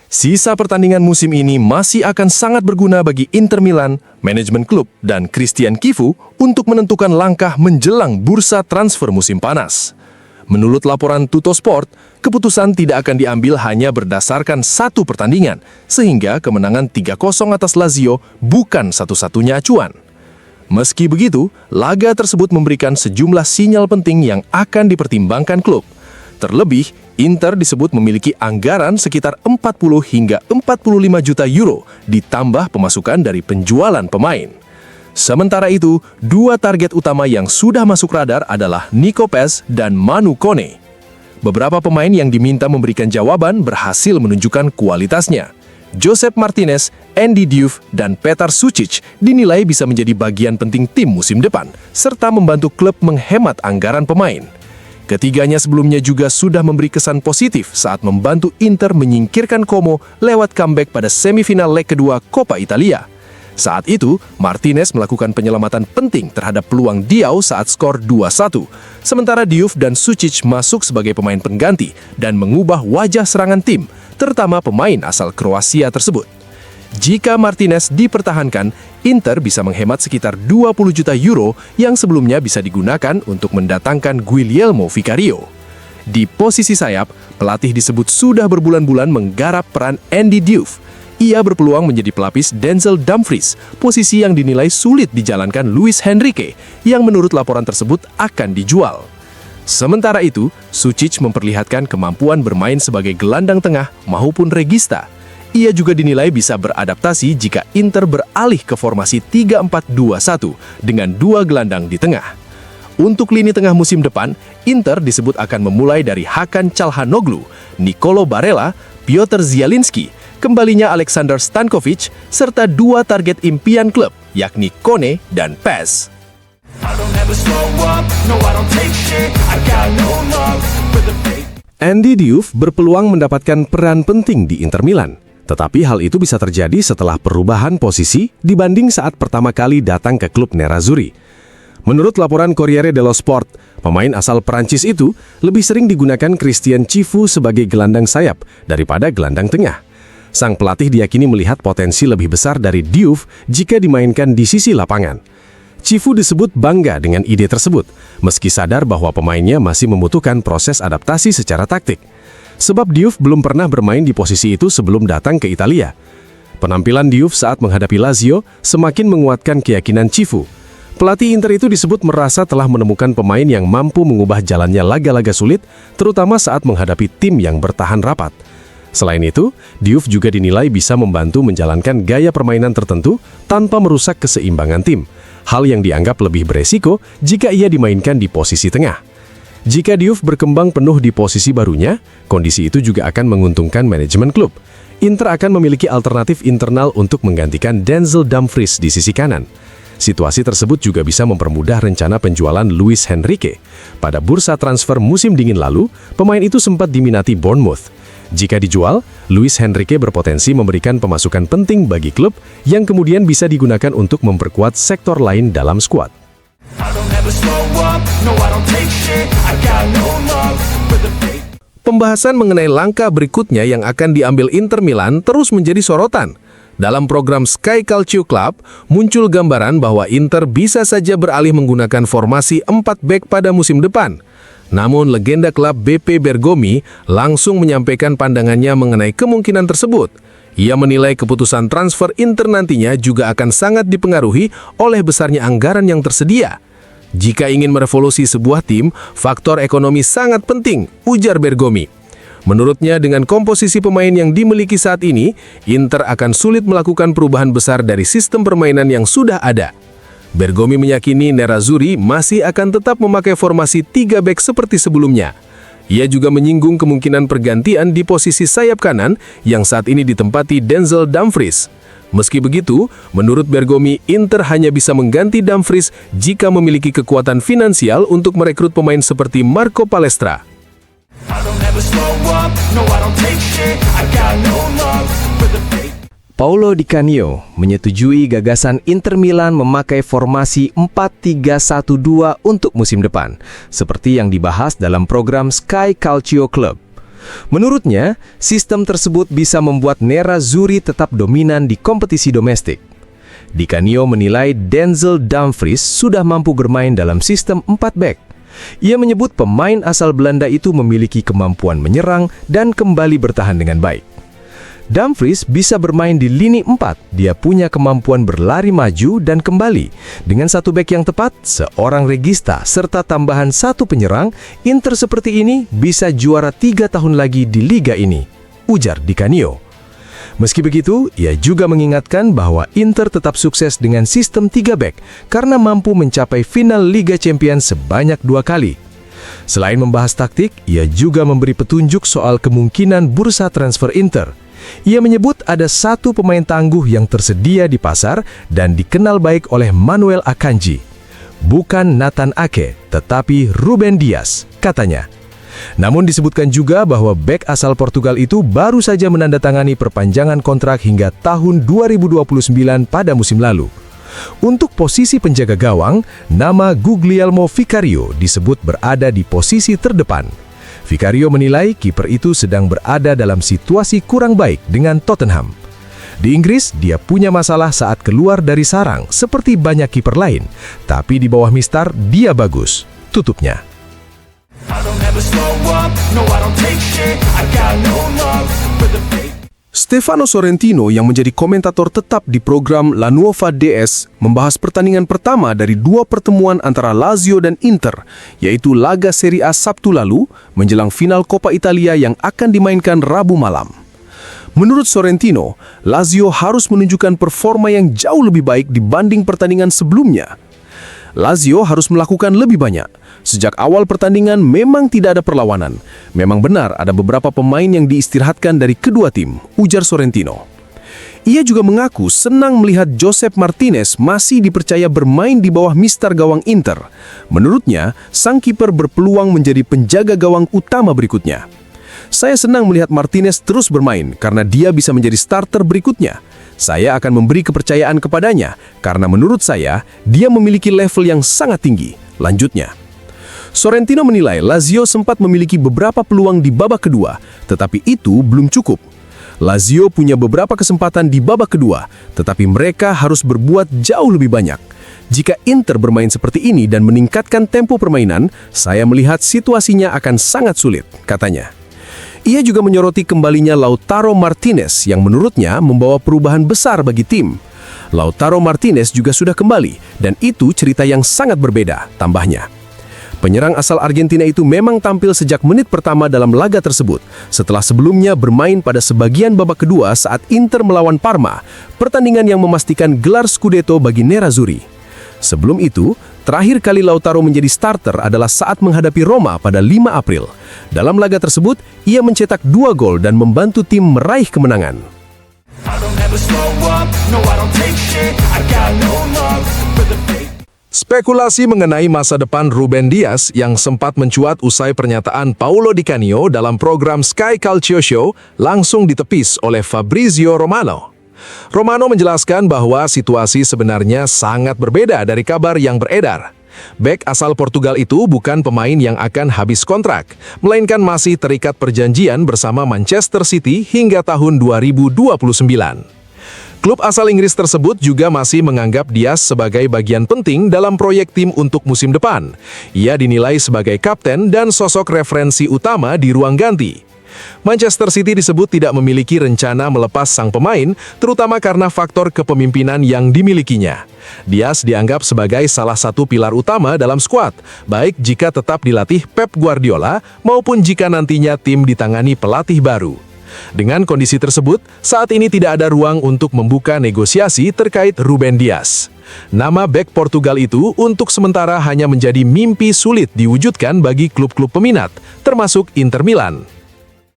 Sisa pertandingan musim ini masih akan sangat berguna bagi Inter Milan, manajemen klub, dan Christian Chivu untuk menentukan langkah menjelang bursa transfer musim panas. Menurut laporan Tuttosport, keputusan tidak akan diambil hanya berdasarkan satu pertandingan, sehingga kemenangan 3-0 atas Lazio bukan satu-satunya acuan. Meski begitu, laga tersebut memberikan sejumlah sinyal penting yang akan dipertimbangkan klub. Terlebih, Inter disebut memiliki anggaran sekitar 40 hingga 45 juta euro ditambah pemasukan dari penjualan pemain. Sementara itu, dua target utama yang sudah masuk radar adalah Nico Pes dan Manu Kone. Beberapa pemain yang diminta memberikan jawaban berhasil menunjukkan kualitasnya. Josep Martinez, Andy Diouf, dan Petar Sučić dinilai bisa menjadi bagian penting tim musim depan, serta membantu klub menghemat anggaran pemain. Ketiganya sebelumnya juga sudah memberi kesan positif saat membantu Inter menyingkirkan Como lewat comeback pada semifinal leg kedua Coppa Italia. Saat itu, Martinez melakukan penyelamatan penting terhadap peluang Diao saat skor 2-1. Sementara Diouf dan Sučić masuk sebagai pemain pengganti dan mengubah wajah serangan tim, terutama pemain asal Kroasia tersebut. Jika Martinez dipertahankan, Inter bisa menghemat sekitar 20 juta euro yang sebelumnya bisa digunakan untuk mendatangkan Guglielmo Vicario. Di posisi sayap, pelatih disebut sudah berbulan-bulan menggarap peran Andy Diouf. Ia berpeluang menjadi pelapis Denzel Dumfries, posisi yang dinilai sulit dijalankan Luis Henrique, yang menurut laporan tersebut akan dijual. Sementara itu, Sučić memperlihatkan kemampuan bermain sebagai gelandang tengah maupun regista. Ia juga dinilai bisa beradaptasi jika Inter beralih ke formasi 3-4-2-1 dengan dua gelandang di tengah. Untuk lini tengah musim depan, Inter disebut akan memulai dari Hakan Çalhanoğlu, Nicolo Barella, Piotr Zielinski, kembalinya Alexander Stankovic, serta dua target impian klub, yakni Kone dan Pes. Andy Diouf berpeluang mendapatkan peran penting di Inter Milan. Tetapi hal itu bisa terjadi setelah perubahan posisi dibanding saat pertama kali datang ke klub Nerazzurri. Menurut laporan Corriere dello Sport, pemain asal Prancis itu lebih sering digunakan Christian Chivu sebagai gelandang sayap daripada gelandang tengah. Sang pelatih diyakini melihat potensi lebih besar dari Diouf jika dimainkan di sisi lapangan. Chivu disebut bangga dengan ide tersebut, meski sadar bahwa pemainnya masih membutuhkan proses adaptasi secara taktik. Sebab Diouf belum pernah bermain di posisi itu sebelum datang ke Italia. Penampilan Diouf saat menghadapi Lazio semakin menguatkan keyakinan Chivu. Pelatih Inter itu disebut merasa telah menemukan pemain yang mampu mengubah jalannya laga-laga sulit, terutama saat menghadapi tim yang bertahan rapat. Selain itu, Diouf juga dinilai bisa membantu menjalankan gaya permainan tertentu tanpa merusak keseimbangan tim, hal yang dianggap lebih beresiko jika ia dimainkan di posisi tengah. Jika Diouf berkembang penuh di posisi barunya, kondisi itu juga akan menguntungkan manajemen klub. Inter akan memiliki alternatif internal untuk menggantikan Denzel Dumfries di sisi kanan. Situasi tersebut juga bisa mempermudah rencana penjualan Luis Henrique. Pada bursa transfer musim dingin lalu, pemain itu sempat diminati Bournemouth. Jika dijual, Luis Henrique berpotensi memberikan pemasukan penting bagi klub yang kemudian bisa digunakan untuk memperkuat sektor lain dalam skuad. Pembahasan mengenai langkah berikutnya yang akan diambil Inter Milan terus menjadi sorotan. Dalam program Sky Calcio Club, muncul gambaran bahwa Inter bisa saja beralih menggunakan formasi 4 bek pada musim depan. Namun, legenda klub BP Bergomi langsung menyampaikan pandangannya mengenai kemungkinan tersebut. Ia menilai keputusan transfer Inter nantinya juga akan sangat dipengaruhi oleh besarnya anggaran yang tersedia. Jika ingin merevolusi sebuah tim, faktor ekonomi sangat penting, ujar Bergomi. Menurutnya, dengan komposisi pemain yang dimiliki saat ini, Inter akan sulit melakukan perubahan besar dari sistem permainan yang sudah ada. Bergomi meyakini Nerazzurri masih akan tetap memakai formasi 3 bek seperti sebelumnya. Ia juga menyinggung kemungkinan pergantian di posisi sayap kanan yang saat ini ditempati Denzel Dumfries. Meski begitu, menurut Bergomi, Inter hanya bisa mengganti Dumfries jika memiliki kekuatan finansial untuk merekrut pemain seperti Marco Palestra. Paulo Di Canio menyetujui gagasan Inter Milan memakai formasi 4-3-1-2 untuk musim depan, seperti yang dibahas dalam program Sky Calcio Club. Menurutnya, sistem tersebut bisa membuat Nerazzurri tetap dominan di kompetisi domestik. Di Canio menilai Denzel Dumfries sudah mampu bermain dalam sistem 4 back. Ia menyebut pemain asal Belanda itu memiliki kemampuan menyerang dan kembali bertahan dengan baik. Dumfries bisa bermain di lini 4, dia punya kemampuan berlari maju dan kembali. Dengan satu bek yang tepat, seorang regista, serta tambahan satu penyerang, Inter seperti ini bisa juara 3 tahun lagi di liga ini, ujar Di Canio. Meski begitu, ia juga mengingatkan bahwa Inter tetap sukses dengan sistem 3 bek karena mampu mencapai final Liga Champions sebanyak 2 kali. Selain membahas taktik, ia juga memberi petunjuk soal kemungkinan bursa transfer Inter. Ia menyebut ada satu pemain tangguh yang tersedia di pasar dan dikenal baik oleh Manuel Akanji. Bukan Nathan Ake, tetapi Ruben Dias, katanya. Namun disebutkan juga bahwa bek asal Portugal itu baru saja menandatangani perpanjangan kontrak hingga tahun 2029 pada musim lalu. Untuk posisi penjaga gawang, nama Guglielmo Vicario disebut berada di posisi terdepan. Vicario menilai kiper itu sedang berada dalam situasi kurang baik dengan Tottenham. Di Inggris, dia punya masalah saat keluar dari sarang seperti banyak kiper lain, tapi di bawah Mistar dia bagus, tutupnya. Stefano Sorrentino yang menjadi komentator tetap di program La Nuova DS membahas pertandingan pertama dari 2 pertemuan antara Lazio dan Inter, yaitu laga Serie A Sabtu lalu menjelang final Coppa Italia yang akan dimainkan Rabu malam. Menurut Sorrentino, Lazio harus menunjukkan performa yang jauh lebih baik dibanding pertandingan sebelumnya. Lazio harus melakukan lebih banyak. Sejak awal pertandingan memang tidak ada perlawanan. Memang benar ada beberapa pemain yang diistirahatkan dari kedua tim, ujar Sorrentino. Ia juga mengaku senang melihat Josep Martinez masih dipercaya bermain di bawah mistar gawang Inter. Menurutnya, sang kiper berpeluang menjadi penjaga gawang utama berikutnya. Saya senang melihat Martinez terus bermain karena dia bisa menjadi starter berikutnya. Saya akan memberi kepercayaan kepadanya karena menurut saya, dia memiliki level yang sangat tinggi, lanjutnya. Sorrentino menilai Lazio sempat memiliki beberapa peluang di babak kedua, tetapi itu belum cukup. Lazio punya beberapa kesempatan di babak kedua, tetapi mereka harus berbuat jauh lebih banyak. Jika Inter bermain seperti ini dan meningkatkan tempo permainan, saya melihat situasinya akan sangat sulit, katanya. Ia juga menyoroti kembalinya Lautaro Martinez yang menurutnya membawa perubahan besar bagi tim. Lautaro Martinez juga sudah kembali, dan itu cerita yang sangat berbeda, tambahnya. Penyerang asal Argentina itu memang tampil sejak menit pertama dalam laga tersebut, setelah sebelumnya bermain pada sebagian babak kedua saat Inter melawan Parma, pertandingan yang memastikan gelar Scudetto bagi Nerazzurri. Sebelum itu, terakhir kali Lautaro menjadi starter adalah saat menghadapi Roma pada 5 April. Dalam laga tersebut, ia mencetak 2 gol dan membantu tim meraih kemenangan. Spekulasi mengenai masa depan Ruben Dias yang sempat mencuat usai pernyataan Paulo Di Canio dalam program Sky Calcio Show langsung ditepis oleh Fabrizio Romano. Romano menjelaskan bahwa situasi sebenarnya sangat berbeda dari kabar yang beredar. Bek asal Portugal itu bukan pemain yang akan habis kontrak, melainkan masih terikat perjanjian bersama Manchester City hingga tahun 2029. Klub asal Inggris tersebut juga masih menganggap Dias sebagai bagian penting dalam proyek tim untuk musim depan. Ia dinilai sebagai kapten dan sosok referensi utama di ruang ganti. Manchester City disebut tidak memiliki rencana melepas sang pemain, terutama karena faktor kepemimpinan yang dimilikinya. Dias dianggap sebagai salah satu pilar utama dalam skuad, baik jika tetap dilatih Pep Guardiola maupun jika nantinya tim ditangani pelatih baru. Dengan kondisi tersebut, saat ini tidak ada ruang untuk membuka negosiasi terkait Ruben Dias. Nama bek Portugal itu untuk sementara hanya menjadi mimpi sulit diwujudkan bagi klub-klub peminat, termasuk Inter Milan.